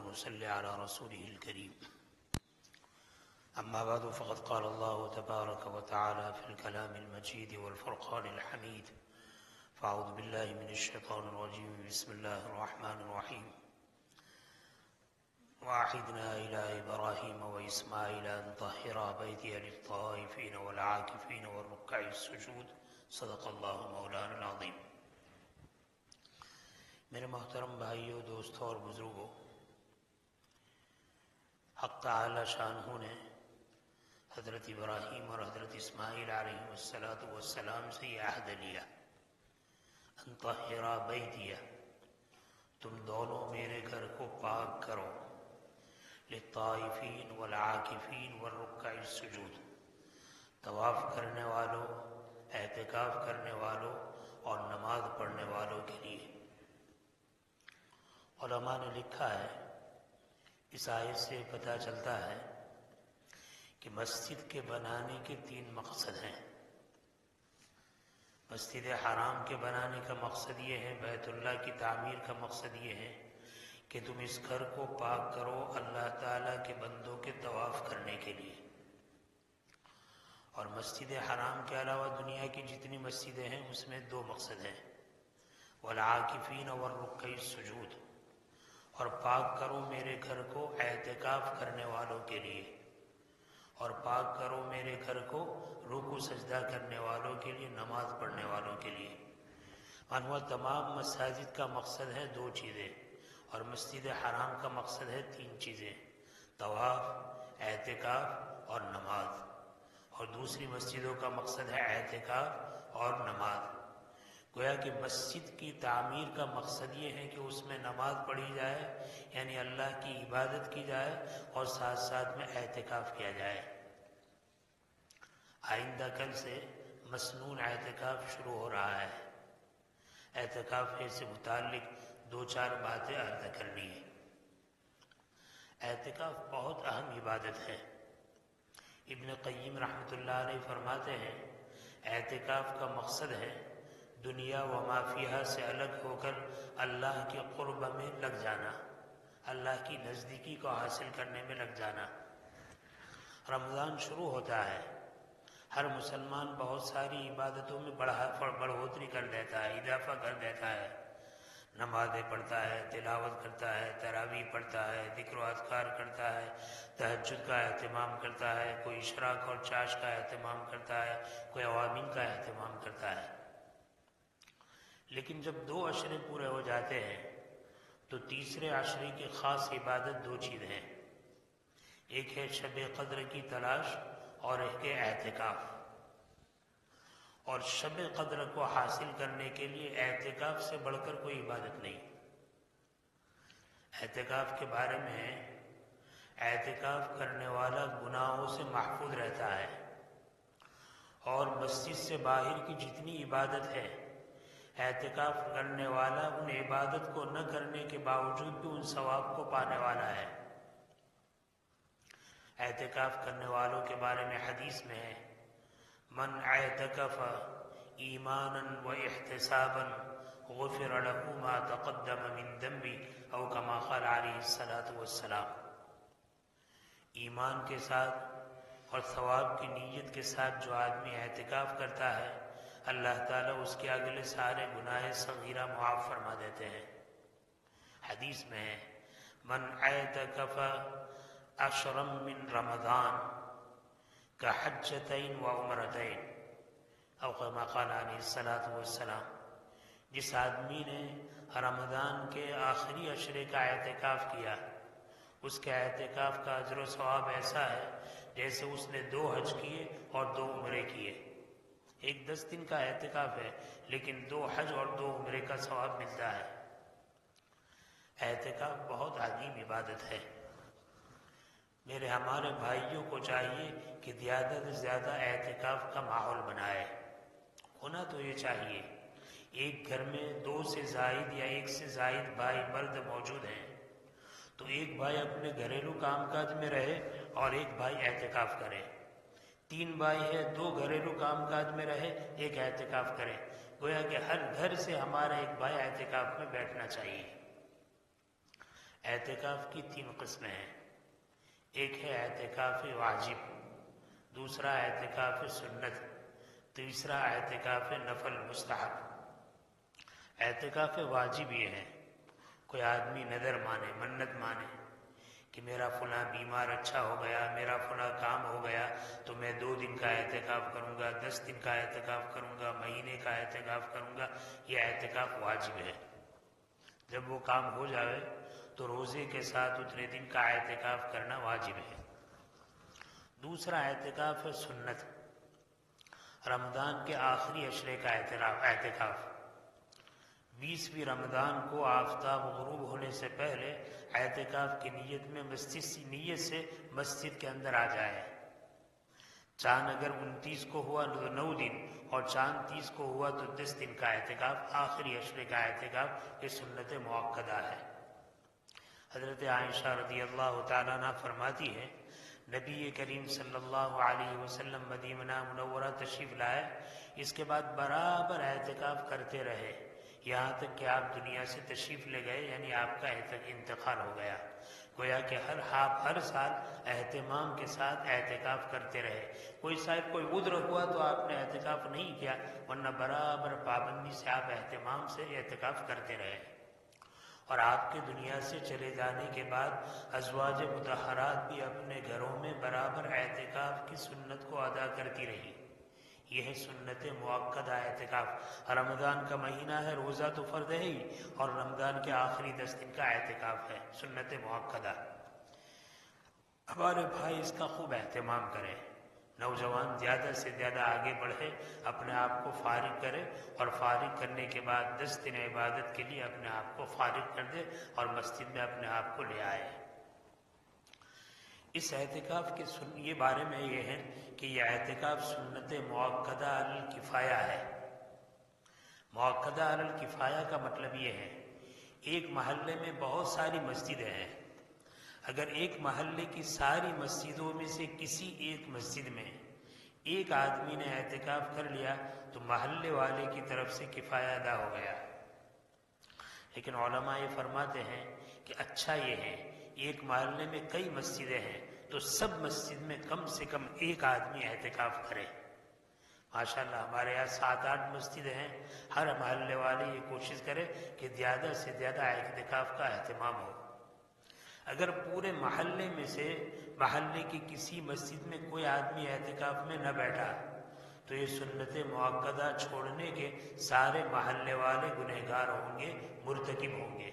ونصلي على رسوله الكريم. أما بعد فقد قال الله تبارك وتعالى في الكلام المجيد والفرقان الحميد. فأعوذ بالله من الشيطان الرجيم. بسم الله الرحمن الرحيم. وعهدنا إلى إبراهيم وإسماعيل أن طهرا بيتي للطائفين والعاكفين والركع السجود. صدق اللہ مولانا العظیم. میرے محترم بھائیوں، دوستوں اور بزرگوں، حق تعالی شانہ نے حضرت ابراہیم اور حضرت اسماعیل علیہ السلام سے یہ عہد لیا، ان طہرا بیتیا، تم دونوں میرے گھر کو پاک کرو، للطائفین والعاکفین والرکع السجود، طواف کرنے والوں، اعتکاف کرنے والوں اور نماز پڑھنے والوں کے لیے. علماء نے لکھا ہے، اس آیت سے پتہ چلتا ہے کہ مسجد کے بنانے کے 3 مقصد ہیں. مسجد حرام کے بنانے کا مقصد یہ ہے، بیت اللہ کی تعمیر کا مقصد یہ ہے کہ تم اس گھر کو پاک کرو اللہ تعالیٰ کے بندوں کے طواف کرنے کے لیے. اور مسجد حرام کے علاوہ دنیا کی جتنی مسجدیں ہیں اس میں 2 مقصد ہیں، والعاکفین والرکع السجود، اور پاک کرو میرے گھر کو اعتکاف کرنے والوں کے لیے، اور پاک کرو میرے گھر کو رکوع سجدہ کرنے والوں کے لیے، نماز پڑھنے والوں کے لیے. معلوم تمام مساجد کا مقصد ہے 2 چیزیں، اور مسجد حرام کا مقصد ہے 3 چیزیں، طواف، اعتکاف اور نماز. اور دوسری مسجدوں کا مقصد ہے اعتکاف اور نماز. گویا کہ مسجد کی تعمیر کا مقصد یہ ہے کہ اس میں نماز پڑھی جائے، یعنی اللہ کی عبادت کی جائے، اور ساتھ ساتھ میں اعتکاف کیا جائے. آئندہ کل سے مسنون اعتکاف شروع ہو رہا ہے. اعتکاف سے متعلق 2-4 باتیں عرض کرنی ہے. اعتکاف بہت اہم عبادت ہے. ابن قیم رحمۃ اللہ علیہ فرماتے ہیں، اعتکاف کا مقصد ہے دنیا و ما فیہا سے الگ ہو کر اللہ کے قرب میں لگ جانا، اللہ کی نزدیکی کو حاصل کرنے میں لگ جانا. رمضان شروع ہوتا ہے، ہر مسلمان بہت ساری عبادتوں میں بڑھوتری کر دیتا ہے، اضافہ کر دیتا ہے. نمازیں پڑھتا ہے، تلاوت کرتا ہے، تراویح پڑھتا ہے، ذکر و اذکار کرتا ہے، تہجد کا اہتمام کرتا ہے، کوئی اشراق اور چاش کا اہتمام کرتا ہے، کوئی عوامین کا اہتمام کرتا ہے. لیکن جب 2 عشرے پورے ہو جاتے ہیں تو تیسرے عشرے کی خاص عبادت 2 چیزیں ہیں. ایک ہے شب قدر کی تلاش اور ایک ہے اعتکاف. اور شب قدر کو حاصل کرنے کے لیے اعتکاف سے بڑھ کر کوئی عبادت نہیں. اعتکاف کے بارے میں، اعتکاف کرنے والا گناہوں سے محفوظ رہتا ہے، اور مسجد سے باہر کی جتنی عبادت ہے، اعتکاف کرنے والا ان عبادت کو نہ کرنے کے باوجود بھی ان ثواب کو پانے والا ہے. اعتکاف کرنے والوں کے بارے میں حدیث میں ہے، من اعتکف ایمانا و احتسابا غفر له ما تقدم من ذنبه او کما قال علیہ السلام. ایمان کے ساتھ اور ثواب کی نیت کے ساتھ جو آدمی اعتکاف کرتا ہے، اللہ تعالیٰ اس کے اگلے سارے گناہ صغیرہ معاف فرما دیتے ہیں. حدیث میں ہے، من اعتکف عشرا من رمضان كحجتين وعمرتين او كما قال علیہ السلام. جس آدمی نے رمضان کے آخری عشرے کا اعتکاف کیا، اس کے اعتکاف کا اجر و ثواب ایسا ہے جیسے اس نے 2 حج کیے اور 2 عمرے کیے. ایک 10 دن کا اعتکاف ہے لیکن 2 حج اور 2 عمرے کا ثواب ملتا ہے. اعتکاف بہت عظیم عبادت ہے. ہمارے بھائیوں کو چاہیے کہ زیادہ سے زیادہ اعتکاف کا ماحول بنائے. ہونا تو یہ چاہیے، ایک گھر میں 2 سے زائد یا 1 سے زائد بھائی مرد موجود ہیں تو ایک بھائی اپنے گھریلو کام کاج میں رہے اور ایک بھائی اعتکاف کرے. 3 بھائی ہے، 2 گھریلو کام کاج میں رہے، ایک اعتکاف کرے. گویا کہ ہر گھر سے ہمارا ایک بھائی اعتکاف میں بیٹھنا چاہیے. اعتکاف کی 3 قسمیں ہیں. ایک ہے اعتکاف واجب، دوسرا اعتکاف سنت، تیسرا اعتکاف نفل مستحب. اعتکاف واجب یہ ہے کوئی آدمی نظر مانے، منت مانے کہ میرا فلاں بیمار اچھا ہو گیا، میرا فلاں کام ہو گیا تو میں 2 دن کا اعتکاف کروں گا، 10 دن کا اعتکاف کروں گا، مہینے کا اعتکاف کروں گا. یہ اعتکاف واجب ہے. جب وہ کام ہو جائے تو روزے کے ساتھ اتنے دن کا اعتکاف کرنا واجب ہے. دوسرا اعتکاف ہے سنت، رمضان کے آخری عشرے کا اعتکاف. 20ویں رمضان کو آفتاب غروب ہونے سے پہلے اعتکاف کی نیت میں نیت سے مسجد کے اندر آ جائے. چاند اگر 29 کو ہوا تو 9 دن، اور چاند 30 کو ہوا تو 10 دن کا اعتکاف، آخری عشرے کا اعتکاف. یہ سنت مؤکدہ ہے. حضرت عائشہ رضی اللہ تعالیٰ عنہ فرماتی ہے نبی کریم صلی اللہ علیہ وسلم مدینہ منورہ تشریف لائے، اس کے بعد برابر اعتکاف کرتے رہے یہاں تک کہ آپ دنیا سے تشریف لے گئے، یعنی آپ کا انتقال ہو گیا. گویا کہ ہر سال اہتمام کے ساتھ اعتکاف کرتے رہے. کوئی عذر ہوا تو آپ نے اعتکاف نہیں کیا، ورنہ برابر پابندی سے آپ اہتمام سے اعتکاف کرتے رہے. اور آپ کے دنیا سے چلے جانے کے بعد ازواج مطہرات بھی اپنے گھروں میں برابر اعتکاف کی سنت کو ادا کرتی رہی. یہ ہے سنت مؤکدہ اعتکاف. رمضان کا مہینہ ہے، روزہ تو فرض ہے ہی، اور رمضان کے آخری 10 دن کا اعتکاف ہے، سنت مؤکدہ. ہمارے بھائی اس کا خوب اہتمام کریں. نوجوان زیادہ سے زیادہ آگے بڑھے، اپنے آپ کو فارغ کرے، اور فارغ کرنے کے بعد 10 دن عبادت کے لیے اپنے آپ کو فارغ کر دے اور مسجد میں اپنے آپ کو لے آئے. اس اعتکاف کے یہ بارے میں یہ ہے کہ یہ اعتکاف سنت مؤکدہ علی الکفایہ ہے. مؤکدہ علی الکفایہ کا مطلب یہ ہے ایک محلے میں بہت ساری مسجدیں ہیں، اگر ایک محلے کی ساری مسجدوں میں سے کسی ایک مسجد میں ایک آدمی نے اعتکاف کر لیا تو محلے والے کی طرف سے کفایہ ادا ہو گیا. لیکن علماء یہ فرماتے ہیں کہ اچھا یہ ہے ایک محلے میں کئی مسجدیں ہیں تو سب مسجد میں کم سے کم ایک آدمی اعتکاف کرے. ماشاءاللہ ہمارے یہاں 7-8 مسجدیں ہیں، ہر محلے والے یہ کوشش کرے کہ زیادہ سے زیادہ اعتکاف کا اہتمام ہو. اگر پورے محلے میں سے محلے کی کسی مسجد میں کوئی آدمی اعتکاف میں نہ بیٹھا تو یہ سنت مؤکدہ چھوڑنے کے سارے محلے والے گنہگار ہوں گے، مرتکب ہوں گے.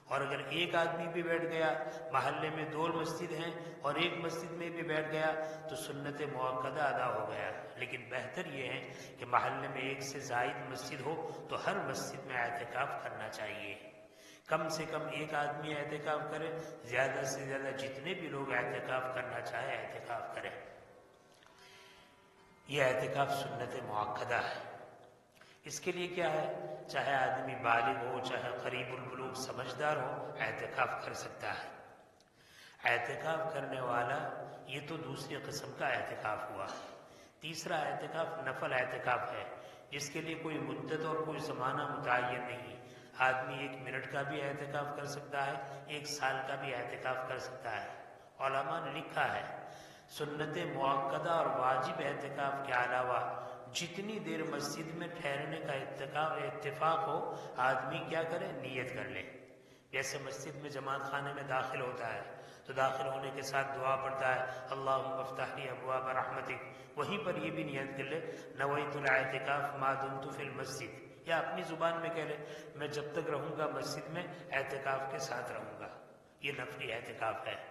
اور اگر ایک آدمی بھی بیٹھ گیا، محلے میں 2 مسجد ہیں اور ایک مسجد میں بھی بیٹھ گیا تو سنت مؤکدہ ادا ہو گیا. لیکن بہتر یہ ہے کہ محلے میں 1 سے زائد مسجد ہو تو ہر مسجد میں اعتکاف کرنا چاہیے. کم سے کم ایک آدمی اعتکاف کرے، زیادہ سے زیادہ جتنے بھی لوگ اعتکاف کرنا چاہے اعتکاف کرے. یہ اعتکاف سنت مؤکدہ ہے. اس کے لیے کیا ہے، چاہے آدمی بالغ ہو، چاہے قریب البلوغ سمجھدار ہو، اعتکاف کر سکتا ہے. اعتکاف کرنے والا یہ تو دوسری قسم کا اعتکاف ہوا. تیسرا اعتکاف نفل اعتکاف ہے، جس کے لیے کوئی مدت اور کوئی زمانہ متعین نہیں. آدمی 1 منٹ کا بھی اعتکاف کر سکتا ہے، 1 سال کا بھی اعتکاف کر سکتا ہے. علماء نے لکھا ہے سنت مؤکدہ اور واجب اعتکاف کے علاوہ جتنی دیر مسجد میں ٹھہرنے کا اتفاق ہو، آدمی کیا کرے، نیت کر لے. جیسے مسجد میں جماعت خانے میں داخل ہوتا ہے تو داخل ہونے کے ساتھ دعا پڑھتا ہے اللہم افتح لی ابواب رحمتک، وہیں پر یہ بھی نیت کر لے نویت الاعتکاف ما دمت فی المسجد، یا اپنی زبان میں کہہ لے میں جب تک رہوں گا مسجد میں اعتکاف کے ساتھ رہوں گا. یہ نفلی اعتکاف ہے.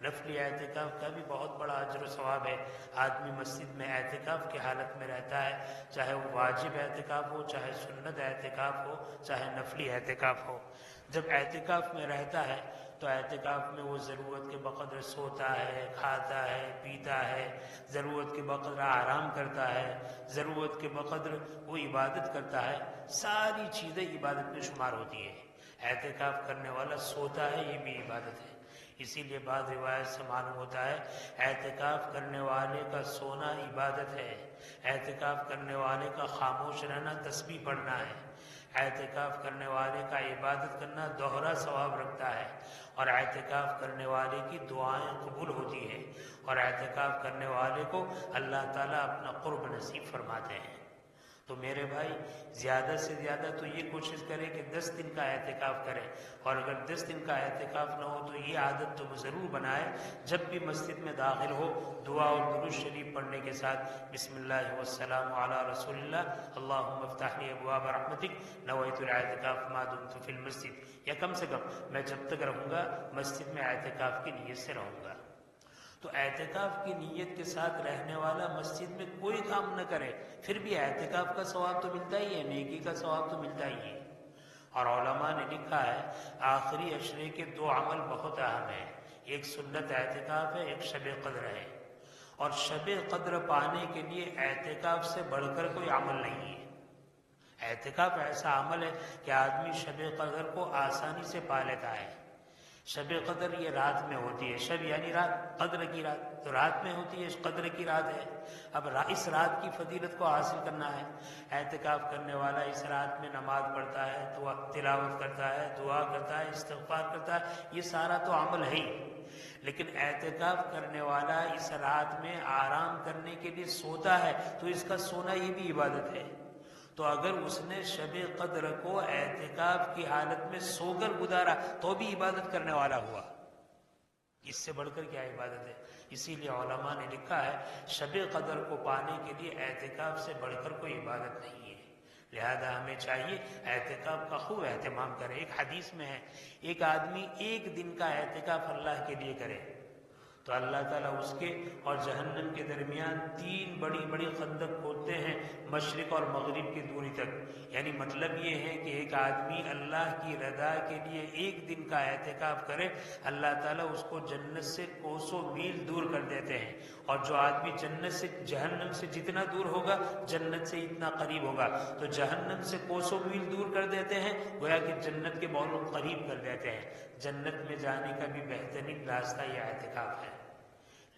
نفلی اعتکاف کا بھی بہت بڑا اجر و ثواب ہے. آدمی مسجد میں اعتکاف کی حالت میں رہتا ہے، چاہے وہ واجب اعتکاف ہو، چاہے سنت اعتکاف ہو، چاہے نفلی اعتکاف ہو. جب اعتکاف میں رہتا ہے تو اعتکاف میں وہ ضرورت کے بقدر سوتا ہے، کھاتا ہے، پیتا ہے، ضرورت کے بقدر آرام کرتا ہے، ضرورت کے بقدر وہ عبادت کرتا ہے. ساری چیزیں عبادت میں شمار ہوتی ہیں. اعتکاف کرنے والا سوتا ہے، یہ بھی عبادت ہے. اسی لیے بعض روایت سے معلوم ہوتا ہے اعتکاف کرنے والے کا سونا عبادت ہے، اعتکاف کرنے والے کا خاموش رہنا تسبیح پڑھنا ہے. اعتکاف کرنے والے کا عبادت کرنا دوہرا ثواب رکھتا ہے، اور اعتکاف کرنے والے کی دعائیں قبول ہوتی ہیں، اور اعتکاف کرنے والے کو اللہ تعالیٰ اپنا قرب نصیب فرماتے ہیں۔ تو میرے بھائی زیادہ سے زیادہ تو یہ کوشش کرے کہ 10 دن کا اعتکاف کرے، اور اگر 10 دن کا اعتکاف نہ ہو تو یہ عادت تو ضرور بنائے، جب بھی مسجد میں داخل ہو دعا اور درود شریف پڑھنے کے ساتھ بسم اللہ والسلام علی رسول اللہ، اللہم افتح لی ابواب رحمتک نویت الاعتکاف ما دمت فی المسجد، یا کم سے کم میں جب تک رہوں گا مسجد میں اعتکاف کی نیت سے رہوں گا۔ تو اعتکاف کی نیت کے ساتھ رہنے والا مسجد میں کوئی کام نہ کرے پھر بھی اعتکاف کا ثواب تو ملتا ہی ہے، نیکی کا ثواب تو ملتا ہی ہے۔ اور علماء نے لکھا ہے آخری عشرے کے 2 عمل بہت اہم ہیں، ایک سنت اعتکاف ہے، ایک شب قدر ہے، اور شب قدر پانے کے لیے اعتکاف سے بڑھ کر کوئی عمل نہیں ہے۔ اعتکاف ایسا عمل ہے کہ آدمی شب قدر کو آسانی سے پا لیتا ہے۔ شب قدر یہ رات میں ہوتی ہے، شب یعنی رات، قدر کی رات تو رات میں ہوتی ہے، قدر کی رات ہے۔ اب اس رات کی فضیلت کو حاصل کرنا ہے، اعتکاف کرنے والا اس رات میں نماز پڑھتا ہے، دعا تلاوت کرتا ہے، دعا کرتا ہے، استغفار کرتا ہے، یہ سارا تو عمل ہے ہی، لیکن اعتکاف کرنے والا اس رات میں آرام کرنے کے لیے سوتا ہے تو اس کا سونا یہ بھی عبادت ہے۔ تو اگر اس نے شب قدر کو اعتکاف کی حالت میں سو کر گزارا تو بھی عبادت کرنے والا ہوا، اس سے بڑھ کر کیا عبادت ہے؟ اسی لیے علماء نے لکھا ہے شب قدر کو پانے کے لیے اعتکاف سے بڑھ کر کوئی عبادت نہیں ہے، لہذا ہمیں چاہیے اعتکاف کا خوب اہتمام کرے۔ ایک حدیث میں ہے ایک آدمی 1 دن کا اعتکاف اللہ کے لیے کرے تو اللہ تعالیٰ اس کے اور جہنم کے درمیان 3 بڑی بڑی خندق کھودتے ہیں، مشرق اور مغرب کی دوری تک۔ یعنی مطلب یہ ہے کہ ایک آدمی اللہ کی رضا کے لیے 1 دن کا اعتکاف کرے، اللہ تعالیٰ اس کو جنت سے کوسوں میل دور کر دیتے ہیں، اور جو آدمی جنت سے جہنم سے جتنا دور ہوگا جنت سے اتنا قریب ہوگا، تو جہنم سے کوسوں میل دور کر دیتے ہیں گویا کہ جنت کے بہت قریب کر دیتے ہیں۔ جنت میں جانے کا بھی بہترین راستہ یہ اعتکاف ہے۔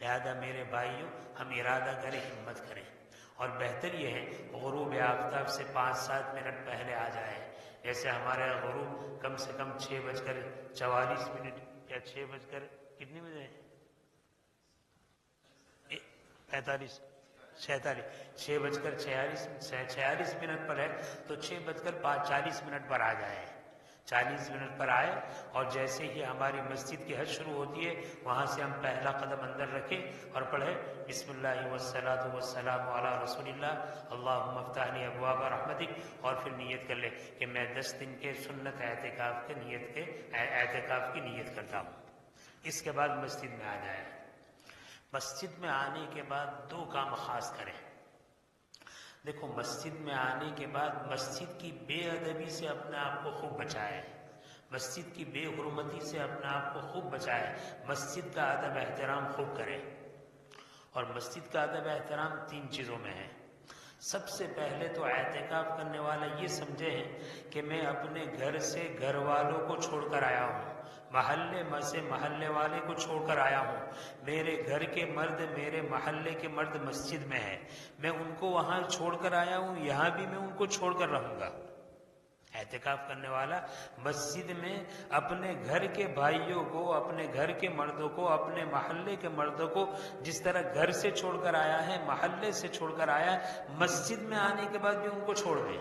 لہذا میرے بھائیوں ہم ارادہ کریں، ہمت کریں، اور بہتر یہ ہے غروب آفتاب سے 5-7 منٹ پہلے آ جائے۔ جیسے ہمارے غروب کم سے کم 6:44 یا 6 کتنے بجے 45 6:46 پر ہے تو 6:40 پر آ جائے، 40 منٹ پر آئے، اور جیسے ہی ہماری مسجد کی حج شروع ہوتی ہے وہاں سے ہم پہلا قدم اندر رکھیں اور پڑھیں بسم اللہ والصلاۃ والسلام علی رسول اللہ اللہم افتح لی ابواب رحمتک، اور پھر نیت کر لیں کہ میں 10 دن کے سنت اعتکاف کی نیت کرتا ہوں۔ اس کے بعد مسجد میں آ جائے۔ مسجد میں آنے کے بعد 2 کام خاص کریں۔ دیکھو مسجد میں آنے کے بعد مسجد کی بے ادبی سے اپنے آپ کو خوب بچائے، مسجد کی بے حرمتی سے اپنے آپ کو خوب بچائے، مسجد کا ادب احترام خوب کرے۔ اور مسجد کا ادب احترام 3 چیزوں میں ہے۔ سب سے پہلے تو اعتکاف کرنے والا یہ سمجھے کہ میں اپنے گھر سے گھر والوں کو چھوڑ کر آیا ہوں، محلے سے محلے والے کو چھوڑ کر آیا ہوں، میرے گھر کے مرد میرے محلے کے مرد مسجد میں ہیں، میں ان کو وہاں چھوڑ کر آیا ہوں، یہاں بھی میں ان کو چھوڑ کر رہوں گا۔ اعتکاف کرنے والا مسجد میں اپنے گھر کے بھائیوں کو، اپنے گھر کے مردوں کو، اپنے محلے کے مردوں کو جس طرح گھر سے چھوڑ کر آیا ہے، محلے سے چھوڑ کر آیا ہے، مسجد میں آنے کے بعد بھی ان کو چھوڑ دے۔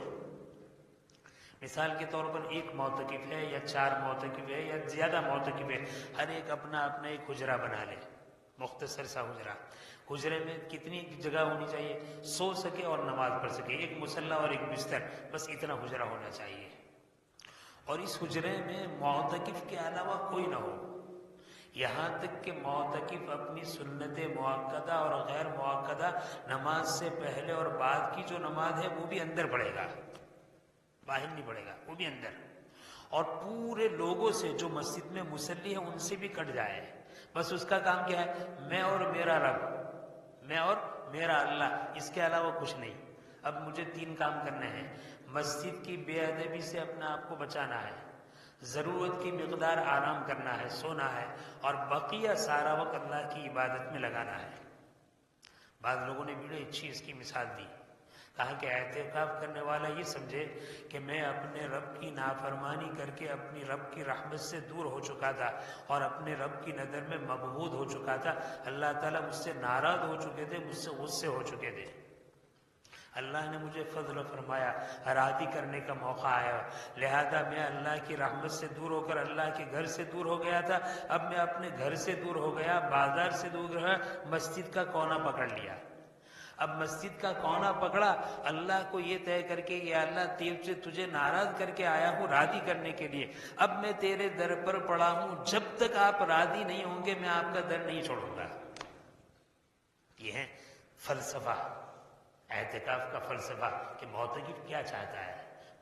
مثال کے طور پر 1 معتکف ہے یا 4 معتکف ہے یا زیادہ معتکف ہے، ہر ایک اپنا ایک حجرہ بنا لے، مختصر سا حجرہ۔ حجرے میں کتنی جگہ ہونی چاہیے؟ سو سکے اور نماز پڑھ سکے، 1 مصلی اور 1 بستر، بس اتنا حجرہ ہونا چاہیے۔ اور اس حجرے میں معتکف کے علاوہ کوئی نہ ہو، یہاں تک کہ معتکف اپنی سنت مؤکدہ اور غیر مؤکدہ نماز سے پہلے اور بعد کی جو نماز ہے وہ بھی اندر پڑھے گا، باہر نہیں پڑھے گا، وہ بھی اندر۔ اور پورے لوگوں سے جو مسجد میں مصلی ہے ان سے بھی کٹ جائے، بس اس کا کام کیا ہے؟ میں اور میرا رب، میں اور میرا اللہ، اس کے علاوہ کچھ نہیں۔ اب مجھے 3 کام کرنے ہیں۔ مسجد کی بے ادبی سے اپنے آپ کو بچانا ہے، ضرورت کی مقدار آرام کرنا ہے، سونا ہے، اور بقیہ سارا وقت اللہ کی عبادت میں لگانا ہے۔ بعض لوگوں نے بڑی اچھی اس کی مثال دی، کہا کہ اعتکاف کرنے والا یہ سمجھے کہ میں اپنے رب کی نافرمانی کر کے اپنی رب کی رحمت سے دور ہو چکا تھا اور اپنے رب کی نظر میں مبغوض ہو چکا تھا، اللہ تعالیٰ مجھ سے ناراض ہو چکے تھے، مجھ سے غصے ہو چکے تھے، اللہ نے مجھے فضل فرمایا، راضی کرنے کا موقع آیا، لہذا میں اللہ کی رحمت سے دور ہو کر اللہ کے گھر سے دور ہو گیا تھا، اب میں اپنے گھر سے دور ہو گیا، بازار سے دور رہا، مسجد کا کونا پکڑ لیا۔ اب مسجد کا کونا پکڑا، اللہ کو یہ طے کر کے یا اللہ تجھے ناراض کر کے آیا ہوں راضی کرنے کے لیے، اب میں تیرے در پر پڑا ہوں، جب تک آپ راضی نہیں ہوں گے میں آپ کا در نہیں چھوڑوں گا۔ یہ ہے فلسفہ، اعتکاف کا فلسفہ کہ معتکف کیا چاہتا ہے۔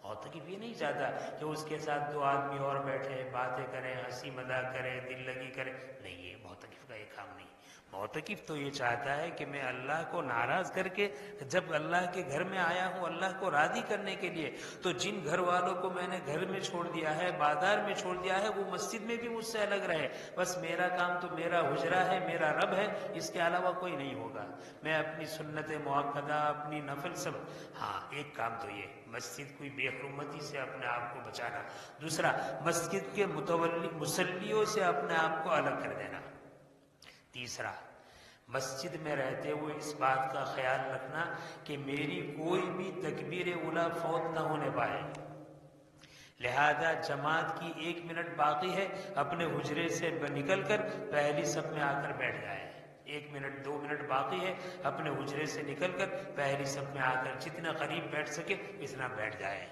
معتکف یہ نہیں چاہتا کہ اس کے ساتھ دو آدمی اور بیٹھے، باتیں کریں، ہنسی مذاق کریں، دل لگی کریں، نہیں، یہ معتکف کا یہ کام نہیں۔ معتکف تو یہ چاہتا ہے کہ میں اللہ کو ناراض کر کے جب اللہ کے گھر میں آیا ہوں اللہ کو راضی کرنے کے لیے، تو جن گھر والوں کو میں نے گھر میں چھوڑ دیا ہے، بازار میں چھوڑ دیا ہے، وہ مسجد میں بھی مجھ سے الگ رہے، بس میرا کام تو میرا حجرہ ہے، میرا رب ہے، اس کے علاوہ کوئی نہیں ہوگا۔ میں اپنی سنت مؤکدہ، اپنی نفل سب، ہاں ایک کام تو یہ مسجد کوئی بے حرمتی سے اپنے آپ کو بچانا، دوسرا مسجد کے مصلیوں سے اپنے آپ کو الگ کر دینا، تیسرا مسجد میں رہتے ہوئے اس بات کا خیال رکھنا کہ میری کوئی بھی تکبیر اولیٰ فوت نہ ہونے پائے، لہذا جماعت کی 1 منٹ باقی ہے، اپنے حجرے سے نکل کر پہلی صف میں آ کر بیٹھ جائے، 1 منٹ 2 منٹ باقی ہے، اپنے حجرے سے نکل کر پہلی صف میں آ کر جتنا قریب بیٹھ سکے اتنا بیٹھ جائے۔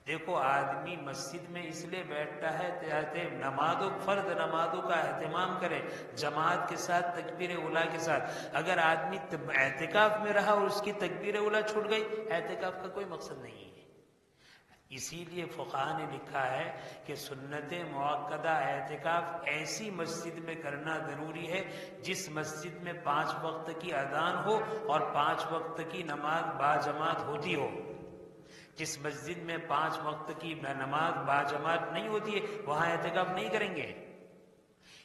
دیکھو آدمی مسجد میں اس لیے بیٹھتا ہے تاکہ فرض نمازوں کا اہتمام کرے جماعت کے ساتھ، تکبیر اولیٰ کے ساتھ۔ اگر آدمی اعتکاف میں رہا اور اس کی تکبیر اولیٰ چھوٹ گئی، اعتکاف کا کوئی مقصد نہیں ہے۔ اسی لیے فقہاء نے لکھا ہے کہ سنت مؤکدہ اعتکاف ایسی مسجد میں کرنا ضروری ہے جس مسجد میں 5 وقت کی اذان ہو اور 5 وقت کی نماز باجماعت ہوتی ہو۔ جس مسجد میں 5 وقت کی نماز باجماعت نہیں ہوتی ہے وہاں اعتکاف نہیں کریں گے۔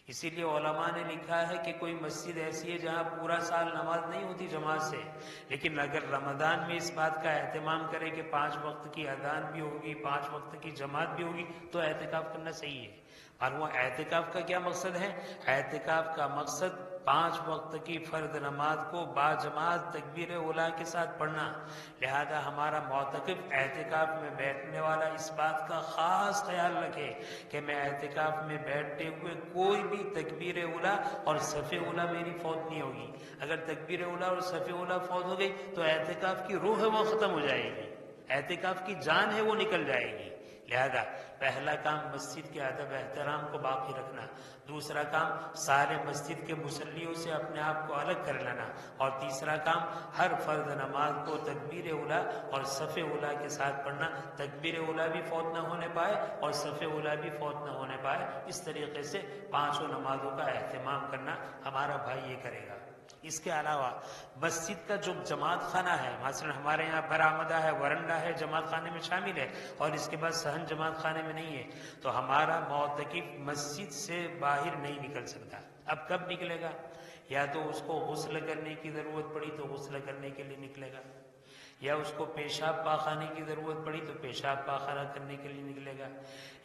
اسی لیے علماء نے لکھا ہے کہ کوئی مسجد ایسی ہے جہاں پورا سال نماز نہیں ہوتی جماعت سے، لیکن اگر رمضان میں اس بات کا اہتمام کرے کہ 5 وقت کی اذان بھی ہوگی، 5 وقت کی جماعت بھی ہوگی، تو اعتکاف کرنا صحیح ہے۔ اور وہ اعتکاف کا کیا مقصد ہے؟ اعتکاف کا مقصد 5 وقت کی فرض نماز کو باجماعت تکبیر اولیٰ کے ساتھ پڑھنا، لہذا ہمارا معتکف اعتکاف میں بیٹھنے والا اس بات کا خاص خیال رکھے کہ میں اعتکاف میں بیٹھتے ہوئے کوئی بھی تکبیر اولیٰ اور صف اولیٰ میری فوت نہیں ہوگی۔ اگر تکبیر اولیٰ اور صف اولیٰ فوت ہو گئی تو اعتکاف کی روح ہے وہ ختم ہو جائے گی، اعتکاف کی جان ہے وہ نکل جائے گی۔ لہذا پہلا کام مسجد کے ادب احترام کو باقی رکھنا، دوسرا کام سارے مسجد کے مصلیوں سے اپنے آپ کو الگ کر لینا، اور تیسرا کام ہر فرض نماز کو تکبیر اولیٰ اور صف اولیٰ کے ساتھ پڑھنا، تکبیر اولیٰ بھی فوت نہ ہونے پائے اور صف اولیٰ بھی فوت نہ ہونے پائے۔ اس طریقے سے 5 نمازوں کا اہتمام کرنا ہمارا بھائی یہ کرے گا۔ اس کے علاوہ مسجد کا جو جماعت خانہ ہے، مثلا ہمارے یہاں برآمدہ ہے، ورنڈا ہے، جماعت خانے میں شامل ہے، اور اس کے بعد صحن جماعت خانے میں نہیں ہے، تو ہمارا معتکف مسجد سے باہر نہیں نکل سکتا۔ اب کب نکلے گا؟ یا تو اس کو غسل کرنے کی ضرورت پڑی تو غسل کرنے کے لیے نکلے گا، یا اس کو پیشاب پاخانے کی ضرورت پڑی تو پیشاب پاخانہ کرنے کے لیے نکلے گا،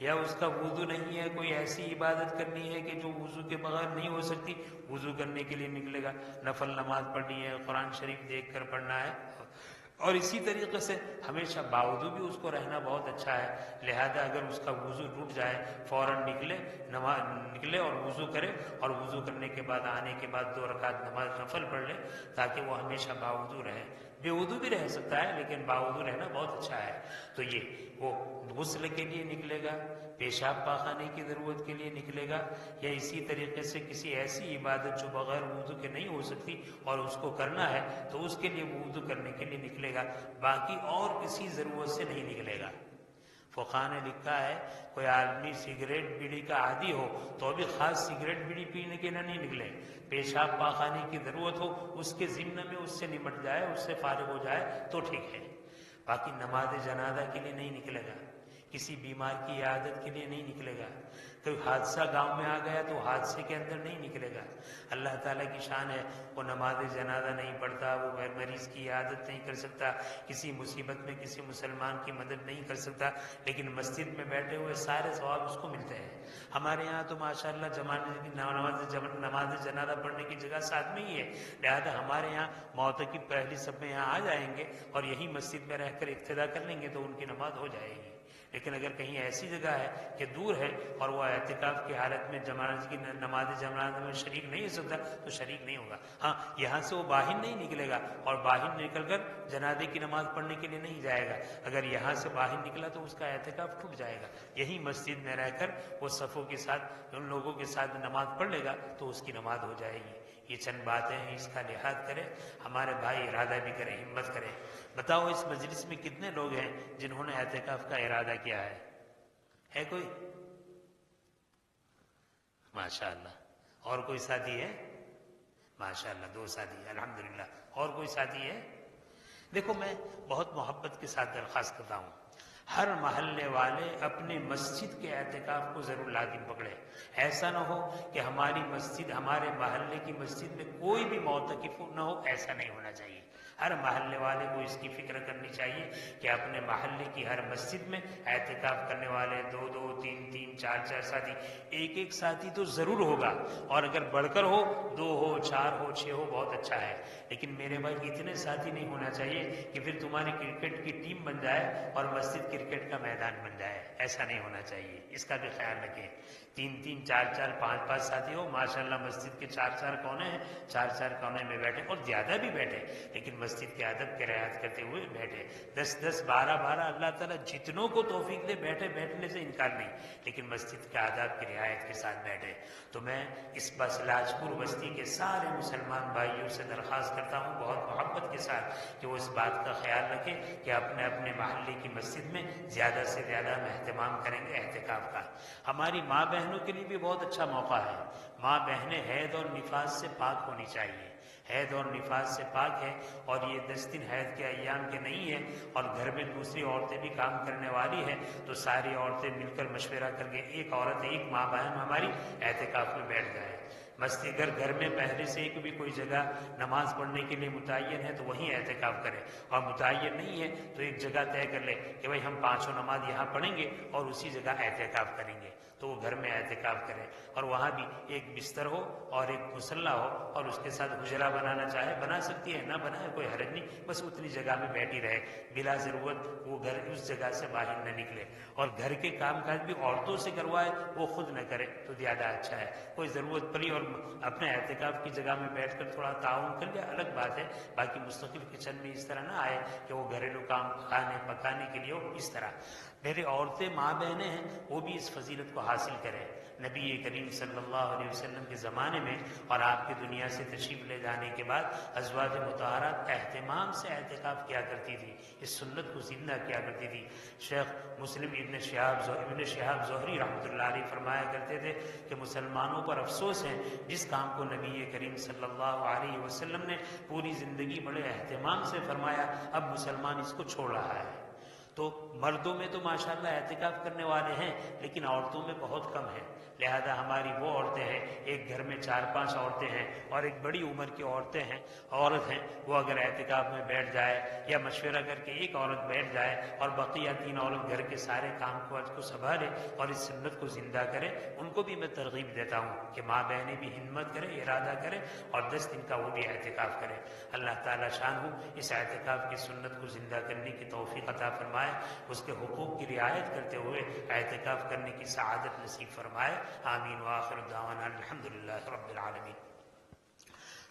یا اس کا وضو نہیں ہے، کوئی ایسی عبادت کرنی ہے کہ جو وضو کے بغیر نہیں ہو سکتی، وضو کرنے کے لیے نکلے گا، نفل نماز پڑھنی ہے، قرآن شریف دیکھ کر پڑھنا ہے، اور اسی طریقے سے ہمیشہ باوضو بھی اس کو رہنا بہت اچھا ہے، لہذا اگر اس کا وضو ٹوٹ جائے فوراً نکلے اور وضو کرے، اور وضو کرنے کے بعد آنے کے بعد 2 رکعت نماز نفل پڑھ لے تاکہ وہ ہمیشہ باوضو رہے۔ بے وضو بھی رہ سکتا ہے لیکن باوضو رہنا بہت اچھا ہے۔ تو یہ وہ غسل کے لیے نکلے گا، پیشاب پاخانے کی ضرورت کے لیے نکلے گا، یا اسی طریقے سے کسی ایسی عبادت جو بغیر وضو کے نہیں ہو سکتی اور اس کو کرنا ہے تو اس کے لیے وضو کرنے کے لیے نکلے گا، باقی اور کسی ضرورت سے نہیں نکلے گا۔ فقہاء نے لکھا ہے کوئی آدمی سگریٹ بیڑی کا عادی ہو تو ابھی خاص سگریٹ بیڑی پینے کے لیے نہیں نکلے، پیشاب پاخانے کی ضرورت ہو اس کے ضمن میں اس سے نمٹ جائے، اس سے فارغ ہو جائے تو ٹھیک ہے، باقی نماز جنازہ کے لیے نہیں نکلے گا، کسی بیمار کی عیادت کے لیے نہیں نکلے گا، کوئی حادثہ گاؤں میں آ گیا تو حادثے کے اندر نہیں نکلے گا۔ اللہ تعالیٰ کی شان ہے، وہ نماز جنازہ نہیں پڑھتا، وہ مریض کی عیادت نہیں کر سکتا، کسی مصیبت میں کسی مسلمان کی مدد نہیں کر سکتا، لیکن مسجد میں بیٹھے ہوئے سارے ثواب اس کو ملتے ہیں۔ ہمارے یہاں تو ماشاءاللہ نماز جنازہ پڑھنے کی جگہ ساتھ میں ہی ہے، لہذا ہمارے یہاں معتکف پہلی سب میں یہاں آ جائیں گے اور یہی مسجد میں رہ کر اقتدا کر لیں گے تو ان کی نماز ہو جائے گی۔ لیکن اگر کہیں ایسی جگہ ہے کہ دور ہے اور وہ اعتکاف کی حالت میں نماز جنازہ میں شریک نہیں ہو سکتا تو شریک نہیں ہوگا۔ ہاں، یہاں سے وہ باہر نہیں نکلے گا اور باہر نکل کر جنازے کی نماز پڑھنے کے لیے نہیں جائے گا۔ اگر یہاں سے باہر نکلا تو اس کا اعتکاف ٹوٹ جائے گا۔ یہی مسجد میں رہ کر وہ صفوں کے ساتھ ان لوگوں کے ساتھ نماز پڑھ لے گا تو اس کی نماز ہو جائے گی۔ یہ چند باتیں ہیں، اس کا لحاظ کرے، ہمارے بھائی ارادہ بھی کریں، ہمت کریں۔ بتاؤ اس مجلس میں کتنے لوگ ہیں جنہوں نے اعتکاف کا ارادہ کیا ہے کوئی؟ ماشاءاللہ۔ اور کوئی ساتھی ہے؟ ماشاءاللہ 2 ساتھی، الحمدللہ۔ اور کوئی ساتھی ہے؟ دیکھو، میں بہت محبت کے ساتھ درخواست کرتا ہوں، ہر محلے والے اپنے مسجد کے اعتکاف کو ضرور لازم پکڑے۔ ایسا نہ ہو کہ ہماری مسجد، ہمارے محلے کی مسجد میں کوئی بھی معتکف نہ ہو، ایسا نہیں ہونا چاہیے۔ ہر محلے والے کو اس کی فکر کرنی چاہیے کہ اپنے محلے کی ہر مسجد میں اعتکاف کرنے والے 2 3 4 ساتھی، ایک ساتھی تو ضرور ہوگا، اور اگر بڑھ کر ہو 2 ہو 4 ہو 6 ہو بہت اچھا ہے، لیکن میرے بھائی اتنے ساتھی نہیں ہونا چاہیے کہ پھر تمہاری کرکٹ کی ٹیم بن جائے اور مسجد کرکٹ کا میدان بن جائے۔ ایسا نہیں ہونا چاہیے، اس کا بھی خیال رکھیں۔ 3 4 5 ساتھی ہو، ماشاءاللہ مسجد کے 4 کونے ہیں، 4 کونے میں بیٹھے، اور زیادہ بھی بیٹھے، لیکن مسجد کے ادب کی رعایت کرتے ہوئے بیٹھے۔ 10 12 اللہ تعالیٰ جتنوں کو توفیق دے، بیٹھنے سے انکار نہیں، لیکن مسجد کے آداب کی رعایت کے ساتھ بیٹھے۔ تو میں اس بس لاجپور بستی کے سارے مسلمان بھائیوں سے درخواست کرتا ہوں بہت محبت کے ساتھ کہ وہ اس بات کا خیال رکھیں کہ اپنے اپنے محلے کی مسجد میں زیادہ سے زیادہ ہم اہتمام کریں گے اعتکاف کا۔ ہماری ماں بہنوں کے لیے بھی بہت اچھا موقع ہے۔ ماں بہنیں حیض اور نفاس سے پاک ہونی چاہیے، حیض اور نفاس سے پاک ہے، اور یہ 10 دن حیض کے ایام کے نہیں ہیں، اور گھر میں دوسری عورتیں بھی کام کرنے والی ہیں، تو ساری عورتیں مل کر مشورہ کر کے ایک عورت، ایک ماں بہن ہماری اعتکاف میں بیٹھ جائے۔ مسجد اگر گھر میں پہلے سے ایک بھی کوئی جگہ نماز پڑھنے کے لیے متعین ہے تو وہیں اعتکاف کرے، اور متعین نہیں ہے تو ایک جگہ طے کر لے کہ بھائی ہم 5 نماز یہاں پڑھیں گے اور اسی جگہ اعتکاف کریں گے، تو وہ گھر میں اعتکاف کرے، اور وہاں بھی ایک بستر ہو اور ایک مصلی ہو، اور اس کے ساتھ حجرہ بنانا چاہے بنا سکتی ہے، نہ بنائے کوئی حرج نہیں، بس اتنی جگہ میں بیٹھی رہے، بلا ضرورت وہ گھر اس جگہ سے باہر نہ نکلے، اور گھر کے کام کاج بھی عورتوں سے کروائے، وہ خود نہ کرے تو زیادہ اچھا ہے۔ کوئی ضرورت پڑی اور اپنے اعتکاف کی جگہ میں بیٹھ کر تھوڑا تعاون کر لیا، الگ بات ہے، باقی مستقل کچن میں اس طرح نہ آئے کہ وہ گھریلو کام کھانے پکانے کے لیے ہو، اس طرح۔ میری عورتیں ماں بہنیں ہیں، وہ بھی اس فضیلت کو حاصل کریں۔ نبی کریم صلی اللہ علیہ وسلم کے زمانے میں اور آپ کی دنیا سے تشریف لے جانے کے بعد ازواج مطہرات اہتمام سے اعتکاف کیا کرتی تھی، اس سنت کو زندہ کیا کرتی تھی۔ شیخ مسلم ابن شہاب زہری رحمۃ اللہ علیہ فرمایا کرتے تھے کہ مسلمانوں پر افسوس ہے جس کام کو نبی کریم صلی اللہ علیہ وسلم نے پوری زندگی بڑے اہتمام سے فرمایا، اب مسلمان اس کو چھوڑ رہا ہے۔ تو مردوں میں تو ماشاءاللہ اعتکاف کرنے والے ہیں، لیکن عورتوں میں بہت کم ہے، لہذا ہماری وہ عورتیں ہیں، ایک گھر میں 4 5 عورتیں ہیں اور ایک بڑی عمر کی عورت ہیں، وہ اگر اعتکاف میں بیٹھ جائے یا مشورہ کر کے ایک عورت بیٹھ جائے اور بقیہ 3 عورت گھر کے سارے کام کو سنبھالے اور اس سنت کو زندہ کرے، ان کو بھی میں ترغیب دیتا ہوں کہ ماں بہنیں بھی ہمت کرے، ارادہ کرے اور 10 دن کا وہ بھی اعتکاف کرے۔ اللہ تعالیٰ شان ہو اس اعتکاف کی سنت کو زندہ کرنے کی توفیق عطا فرمائے، اس کے حقوق کی رعایت کرتے ہوئے اعتکاف کرنے کی سعادت نصیب فرمائے۔ آمین وآخر دعوانا الحمدللہ رب العالمین۔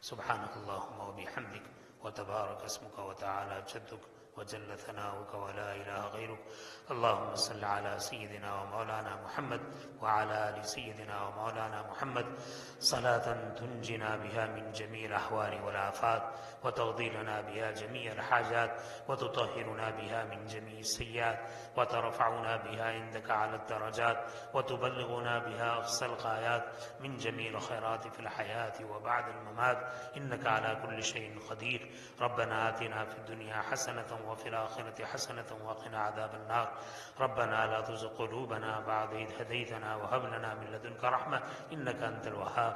سبحانک اللہم وبحمدک وتبارک اسمک وتعالی جدک وجل ثناؤک ولا الہ غیرک۔ اللہم صل علی سیدنا ومولانا محمد وعلى آل سیدنا ومولانا محمد صلاة تنجنا بها من جميع الأحوال والآفات وتقضي لنا بها جميع الحاجات وتطهرنا بها من جميع السيئات وترفعنا بها عندك على الدرجات وتبلغنا بها أقصى الغايات من جميع الخيرات في الحياة وبعد الممات إنك على كل شيء قدير۔ ربنا آتنا في الدنيا حسنة وفي الآخرة حسنة وقنا عذاب النار ربنا لا تزغ قلوبنا بعد إذ هديتنا وهب لنا من لدنك رحمة إنك أنت الوهاب۔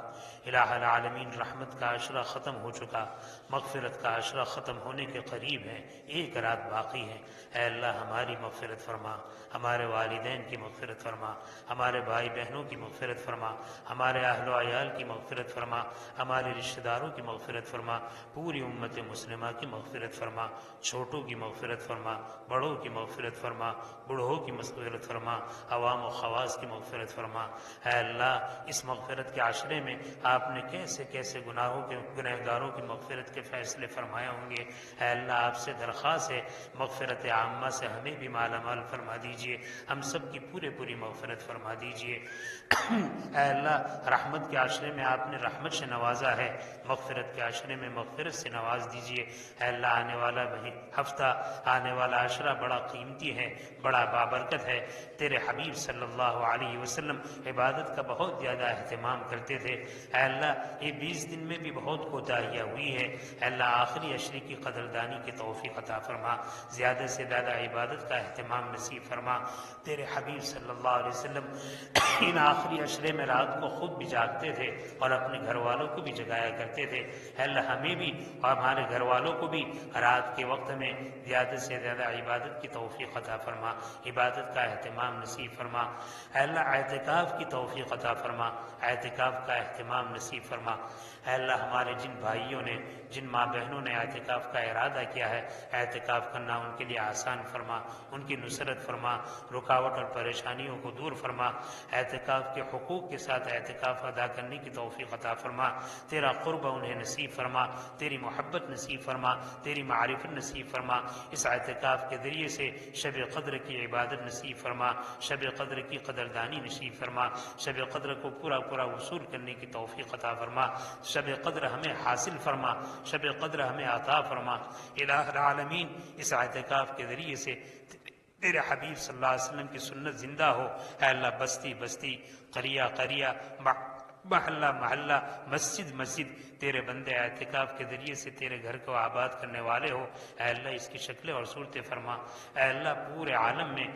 الہ العالمین، رحمت کا عشرہ ختم ہو چکا، مغفرت کا عشرہ ختم ہونے کے قریب ہے، ایک رات باقی ہے۔ اے اللہ ہماری مغفرت فرما، ہمارے والدین کی مغفرت فرما، ہمارے بھائی بہنوں کی مغفرت فرما، ہمارے اہل و عیال کی مغفرت فرما، ہمارے رشتہ داروں کی مغفرت فرما، پوری امت مسلمہ کی مغفرت فرما، چھوٹوں کی مغفرت فرما، بڑوں کی مغفرت فرما، بوڑھوں کی مغفرت فرما، عوام و خواص کی مغفرت فرما۔ اے اللہ اس مغفرت کے عشرے میں آپ نے کیسے کیسے گنہگاروں کی مغفرت کے فیصلے فرمائے ہوں گے۔ اے اللہ آپ سے درخواست ہے مغفرت عامہ سے ہمیں بھی مالا مال فرما دیجئے، ہم سب کی پوری مغفرت فرما دیجئے۔ اے اللہ رحمت کے عشرے میں آپ نے رحمت سے نوازا ہے، مغفرت کے عشرے میں مغفرت سے نواز دیجئے۔ اے اللہ آنے والا ہفتہ، آنے والا عشرہ بڑا قیمتی ہے، بڑا بابرکت ہے۔ تیرے حبیب صلی اللہ علیہ وسلم عبادت کا بہت زیادہ اہتمام کرتے تھے۔ اے اللہ یہ 20 دن میں بھی بہت کوتاہیاں ہوئی ہے۔ اے اللہ آخری عشرے کی قدردانی کی توفیق عطا فرما، زیادہ سے زیادہ عبادت کا اہتمام نصیب فرما۔ تیرے حبیب صلی اللہ علیہ وسلم ان آخری عشرے میں رات کو خود بھی جاگتے تھے اور اپنے گھر والوں کو بھی جگایا کرتے تھے۔ اے اللہ ہمیں بھی اور ہمارے گھر والوں کو بھی رات کے وقت میں زیادہ سے زیادہ عبادت کی توفیق عطا فرما، عبادت کا اہتمام نصیب فرما۔ اے اللہ اعتکاف کی توفیق عطا فرما، اعتکاف کا اہتمام نصیب فرما۔ اے اللہ ہمارے جن بھائیوں نے، جن ماں بہنوں نے اعتکاف کا ارادہ کیا ہے، اعتکاف کرنا ان کے لیے آسان فرما، ان کی نصرت فرما، رکاوٹ اور پریشانیوں کو دور فرما، اعتکاف کے حقوق کے ساتھ اعتکاف ادا کرنے کی توفیق عطا فرما۔ تیرا قرب انہیں نصیب فرما، تیری محبت نصیب فرما، تیری معرفت نصیب فرما۔ اس اعتکاف کے ذریعے سے شب قدر کی عبادت نصیب فرما، شب قدر کی قدردانی نصیب فرما، شب قدر کو پورا وصول کرنے کی توفیق عطا فرما، شب قدر ہمیں حاصل فرما، شب قدر ہمیں عطا فرما۔ الہ العالمین اس اعتکاف کے ذریعے سے تیرے حبیب صلی اللہ علیہ وسلم کی سنت زندہ ہو۔ اے اللہ بستی قریہ محلہ مسجد تیرے بندے اعتکاف کے ذریعے سے تیرے گھر کو آباد کرنے والے ہو۔ اے اللہ اس کی شکلیں اور صورتیں فرما۔ اے اللہ پورے عالم میں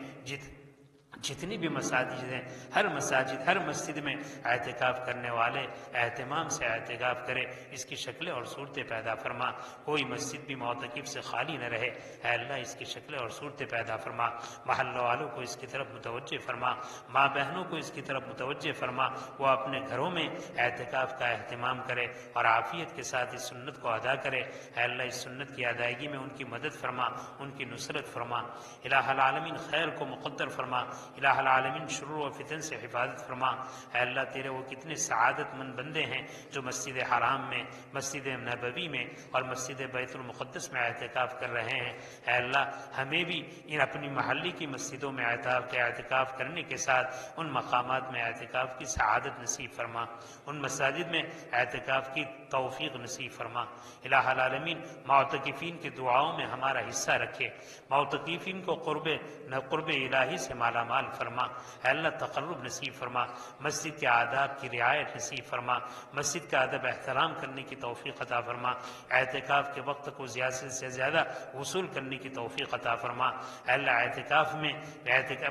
جتنی بھی مساجد ہیں، ہر مسجد میں اعتکاف کرنے والے اہتمام سے اعتکاف کرے، اس کی شکلیں اور صورتیں پیدا فرما۔ کوئی مسجد بھی معتکف سے خالی نہ رہے۔ اے اللہ اس کی شکلیں اور صورتیں پیدا فرما، محلہ والوں کو اس کی طرف متوجہ فرما، ماں بہنوں کو اس کی طرف متوجہ فرما، وہ اپنے گھروں میں اعتکاف کا اہتمام کرے اور عافیت کے ساتھ اس سنت کو ادا کرے۔ اے اللہ اس سنت کی ادائیگی میں ان کی مدد فرما، ان کی نصرت فرما۔ الہ العالمین خیر کو مقدر فرما، الہ العالمین شرور و فتن سے حفاظت فرما۔ اے اللہ تیرے وہ کتنے سعادت مند بندے ہیں جو مسجد حرام میں، مسجد نبوی میں اور مسجد بیت المقدس میں اعتکاف کر رہے ہیں۔ اے اللہ ہمیں بھی ان اپنی محلی کی مسجدوں میں اعتکاف کرنے کے ساتھ ان مقامات میں اعتکاف کی سعادت نصیب فرما، ان مساجد میں اعتکاف کی توفیق نصیب فرما۔ الہ العالمین معتکفین کی دعاؤں میں ہمارا حصہ رکھے، معتکفین کو قرب الہی سے مالا مال فرما۔ اے اللہ تقرب نصیب فرما، مسجد کے آداب کی رعایت نصیب فرما، مسجد کا ادب احترام کرنے کی توفیق عطا فرما، اعتکاف کے وقت کو زیادہ سے زیادہ وصول کرنے کی توفیق عطا فرما۔ اے اللہ اعتکاف میں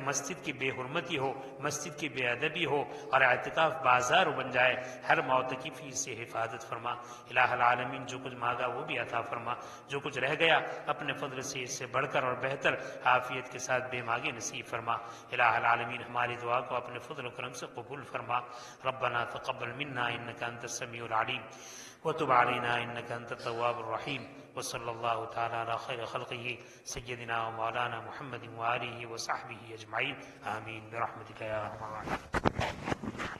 مسجد کی بے حرمتی ہو، مسجد کی بے ادبی ہو اور اعتکاف بازار بن جائے، ہر معتکفی سے حفاظت فرما۔ الہ العالمین جو کچھ مانگا وہ بھی عطا فرما، جو کچھ رہ گیا اپنے فضل سے اس سے بڑھ کر اور بہتر عافیت کے ساتھ بے مانگے نصیب فرما۔ الہ العالمین ہماری دعا کو اپنے فضل و کرم سے قبول فرما۔ ربنا تقبل منا انک انت السمیع العلیم وتب علینا انک انت التواب الرحیم، وصلی اللہ تعالی علی خیر خلقہ سیدنا و مولانا محمد وآلہ وصحبہ اجمعین، آمین برحمتک یا ارحم الراحمین۔